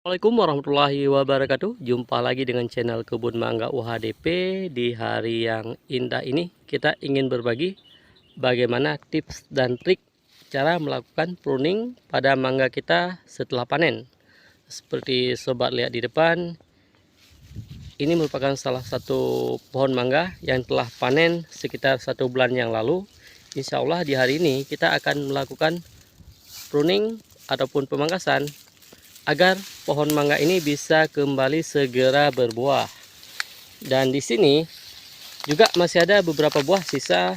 Assalamualaikum warahmatullahi wabarakatuh. Jumpa lagi dengan channel Kebun Mangga UHDP. Di hari yang indah ini kita ingin berbagi bagaimana tips dan trik cara melakukan pruning pada mangga kita setelah panen. Seperti sobat lihat di depan, ini merupakan salah satu pohon mangga yang telah panen sekitar 1 bulan yang lalu. Insya Allah di hari ini kita akan melakukan pruning ataupun pemangkasan agar pohon mangga ini bisa kembali segera berbuah. Dan di sini juga masih ada beberapa buah sisa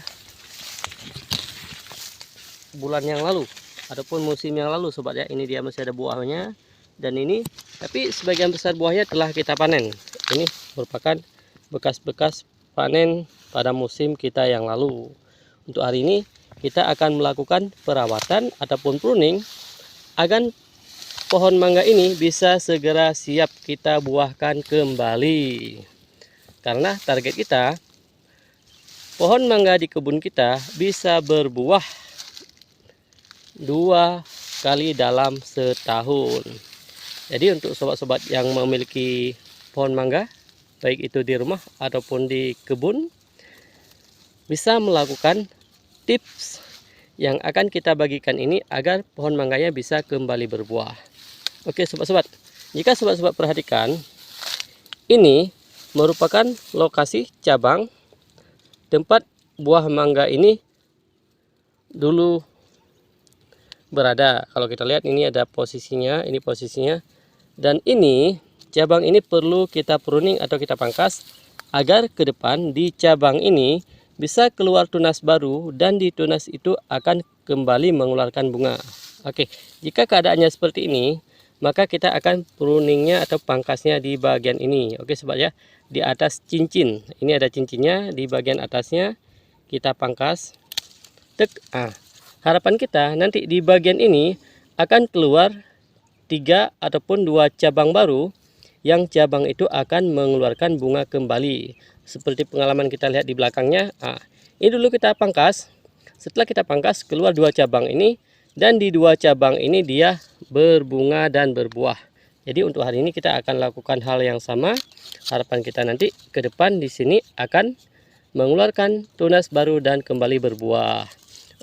bulan yang lalu ataupun musim yang lalu sobat ya. Ini dia masih ada buahnya, dan ini tapi sebagian besar buahnya telah kita panen. Ini merupakan bekas-bekas panen pada musim kita yang lalu. Untuk hari ini kita akan melakukan perawatan ataupun pruning agar pohon mangga ini bisa segera siap kita buahkan kembali. Karena target kita, pohon mangga di kebun kita bisa berbuah 2 kali dalam setahun. Jadi untuk sobat-sobat yang memiliki pohon mangga, baik itu di rumah ataupun di kebun, bisa melakukan tips yang akan kita bagikan ini agar pohon mangganya bisa kembali berbuah. Oke sobat-sobat, jika sobat-sobat perhatikan, ini merupakan lokasi cabang tempat buah mangga ini dulu berada. Kalau kita lihat ini ada posisinya, ini posisinya. Dan ini cabang ini perlu kita pruning atau kita pangkas agar ke depan di cabang ini bisa keluar tunas baru, dan di tunas itu akan kembali mengeluarkan bunga. Oke, jika keadaannya seperti ini, maka kita akan pruningnya atau pangkasnya di bagian ini. Oke sobat ya, di atas cincin. Ini ada cincinnya, di bagian atasnya kita pangkas. Harapan kita nanti di bagian ini akan keluar 3 ataupun 2 cabang baru, yang cabang itu akan mengeluarkan bunga kembali. Seperti pengalaman kita lihat di belakangnya. Ini dulu kita pangkas. Setelah kita pangkas, keluar 2 cabang ini, dan di 2 cabang ini dia berbunga dan berbuah. Jadi untuk hari ini kita akan lakukan hal yang sama. Harapan kita nanti ke depan di sini akan mengeluarkan tunas baru dan kembali berbuah.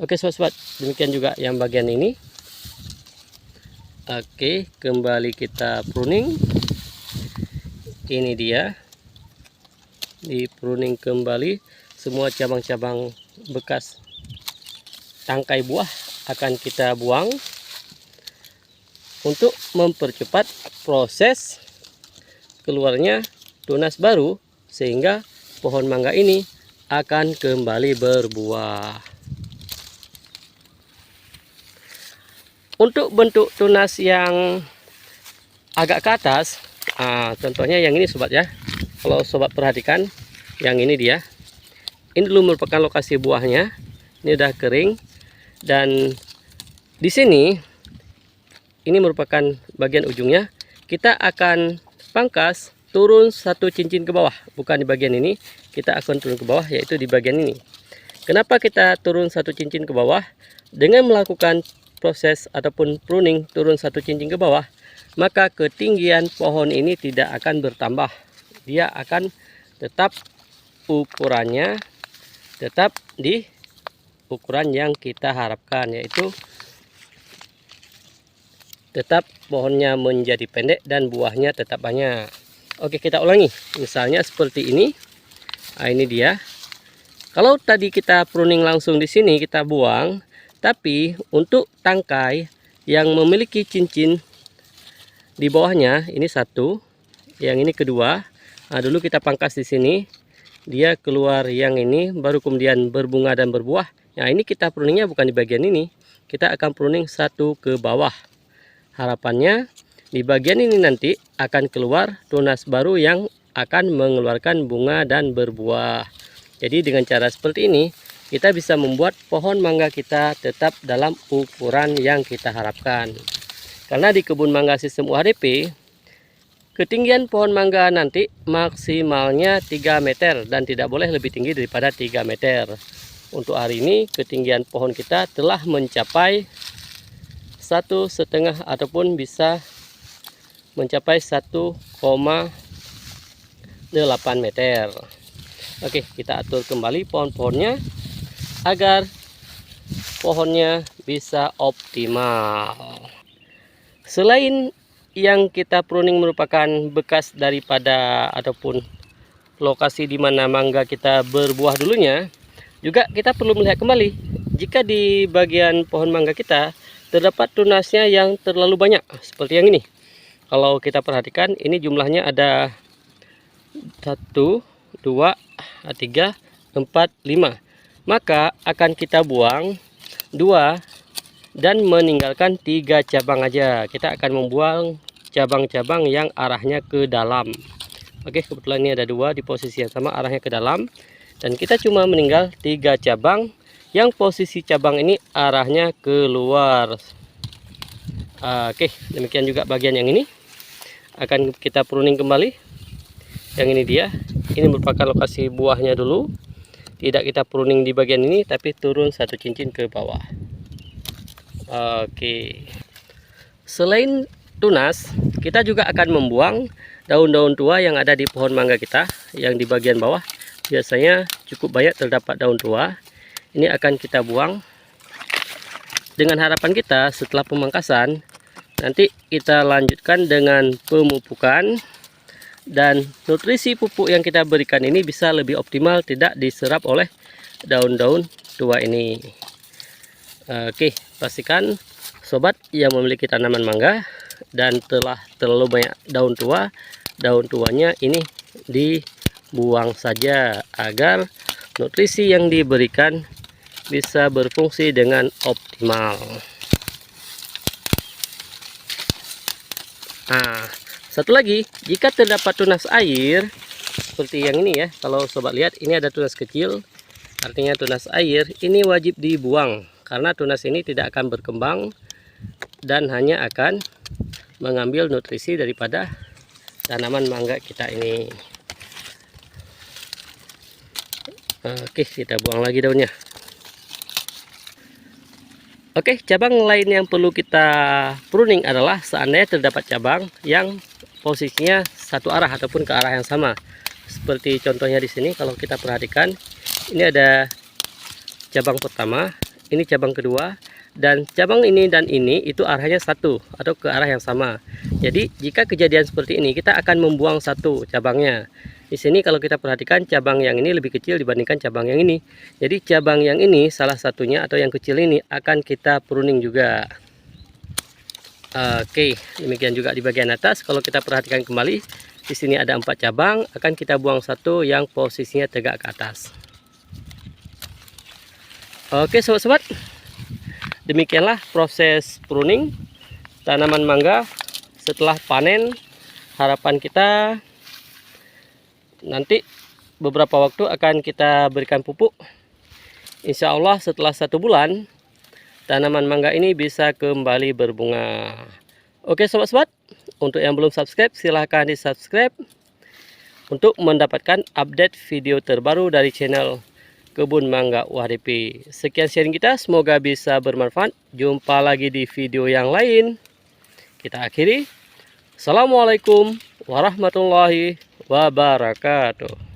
Oke sobat-sobat, demikian juga yang bagian ini. Oke, kembali kita pruning. Ini dia, di pruning kembali. Semua cabang-cabang bekas tangkai buah akan kita buang untuk mempercepat proses keluarnya tunas baru, sehingga pohon mangga ini akan kembali berbuah. Untuk bentuk tunas yang agak ke atas, contohnya yang ini sobat ya. Kalau sobat perhatikan, yang ini dia. Ini dulu merupakan lokasi buahnya. Ini udah kering, dan di sini ini merupakan bagian ujungnya. Kita akan pangkas turun 1 cincin ke bawah, bukan di bagian ini. Kita akan turun ke bawah, yaitu di bagian ini. Kenapa kita turun 1 cincin ke bawah? Dengan melakukan proses ataupun pruning turun 1 cincin ke bawah, maka ketinggian pohon ini tidak akan bertambah. Dia akan tetap ukurannya tetap di ukuran yang kita harapkan, yaitu tetap pohonnya menjadi pendek dan buahnya tetap banyak. Oke, kita ulangi. Misalnya seperti ini. Ini dia. Kalau tadi kita pruning langsung di sini kita buang, tapi untuk tangkai yang memiliki cincin di bawahnya, ini 1, yang ini kedua. Dulu kita pangkas di sini. Dia keluar yang ini, baru kemudian berbunga dan berbuah. Nah ini kita pruningnya bukan di bagian ini, kita akan pruning 1 ke bawah. Harapannya di bagian ini nanti akan keluar tunas baru yang akan mengeluarkan bunga dan berbuah. Jadi dengan cara seperti ini kita bisa membuat pohon mangga kita tetap dalam ukuran yang kita harapkan. Karena di kebun mangga sistem UHDP, ketinggian pohon mangga nanti maksimalnya 3 meter dan tidak boleh lebih tinggi daripada 3 meter. Untuk hari ini ketinggian pohon kita telah mencapai 1,5 ataupun bisa mencapai 1,8 meter. Oke, kita atur kembali pohon-pohonnya agar pohonnya bisa optimal. Selain yang kita pruning merupakan bekas daripada ataupun lokasi di mana mangga kita berbuah dulunya, juga kita perlu melihat kembali jika di bagian pohon mangga kita terdapat tunasnya yang terlalu banyak seperti yang ini. Kalau kita perhatikan, ini jumlahnya ada 1, 2, 3, 4, 5. Maka akan kita buang 2 dan meninggalkan 3 cabang aja. Kita akan membuang cabang-cabang yang arahnya ke dalam. Oke, kebetulan ini ada 2 di posisi yang sama, arahnya ke dalam. Dan kita cuma meninggal 3 cabang yang posisi cabang ini arahnya keluar. Oke, demikian juga bagian yang ini akan kita pruning kembali. Yang ini dia, ini merupakan lokasi buahnya dulu. Tidak kita pruning di bagian ini, tapi turun 1 cincin ke bawah. Oke, selain tunas, kita juga akan membuang daun-daun tua yang ada di pohon mangga kita. Yang di bagian bawah biasanya cukup banyak terdapat daun tua. Ini akan kita buang dengan harapan kita setelah pemangkasan nanti kita lanjutkan dengan pemupukan, dan nutrisi pupuk yang kita berikan ini bisa lebih optimal, tidak diserap oleh daun-daun tua ini. Oke, pastikan sobat yang memiliki tanaman mangga dan telah terlalu banyak daun tua, daun tuanya ini dibuang saja agar nutrisi yang diberikan bisa berfungsi dengan optimal. Nah, satu lagi, jika terdapat tunas air seperti yang ini ya, kalau sobat lihat ini ada tunas kecil, artinya tunas air, ini wajib dibuang karena tunas ini tidak akan berkembang dan hanya akan mengambil nutrisi daripada tanaman mangga kita ini. Oke, kita buang lagi daunnya. Oke, cabang lain yang perlu kita pruning adalah seandainya terdapat cabang yang posisinya satu arah ataupun ke arah yang sama. Seperti contohnya di sini, kalau kita perhatikan, ini ada cabang pertama, ini cabang kedua, dan cabang ini dan ini itu arahnya satu atau ke arah yang sama. Jadi jika kejadian seperti ini, kita akan membuang satu cabangnya. Di sini kalau kita perhatikan, cabang yang ini lebih kecil dibandingkan cabang yang ini. Jadi cabang yang ini salah satunya atau yang kecil ini akan kita pruning juga. Oke, demikian juga di bagian atas. Kalau kita perhatikan kembali, di sini ada 4 cabang, akan kita buang satu yang posisinya tegak ke atas. Oke sobat-sobat, demikianlah proses pruning tanaman mangga setelah panen. Harapan kita nanti beberapa waktu akan kita berikan pupuk. Insya Allah setelah 1 bulan tanaman mangga ini bisa kembali berbunga. Oke sobat-sobat, untuk yang belum subscribe silahkan di subscribe untuk mendapatkan update video terbaru dari channel Kebun Mangga UHDP. Sekian sharing kita, semoga bisa bermanfaat. Jumpa lagi di video yang lain. Kita akhiri. Assalamualaikum warahmatullahi wabarakatuh.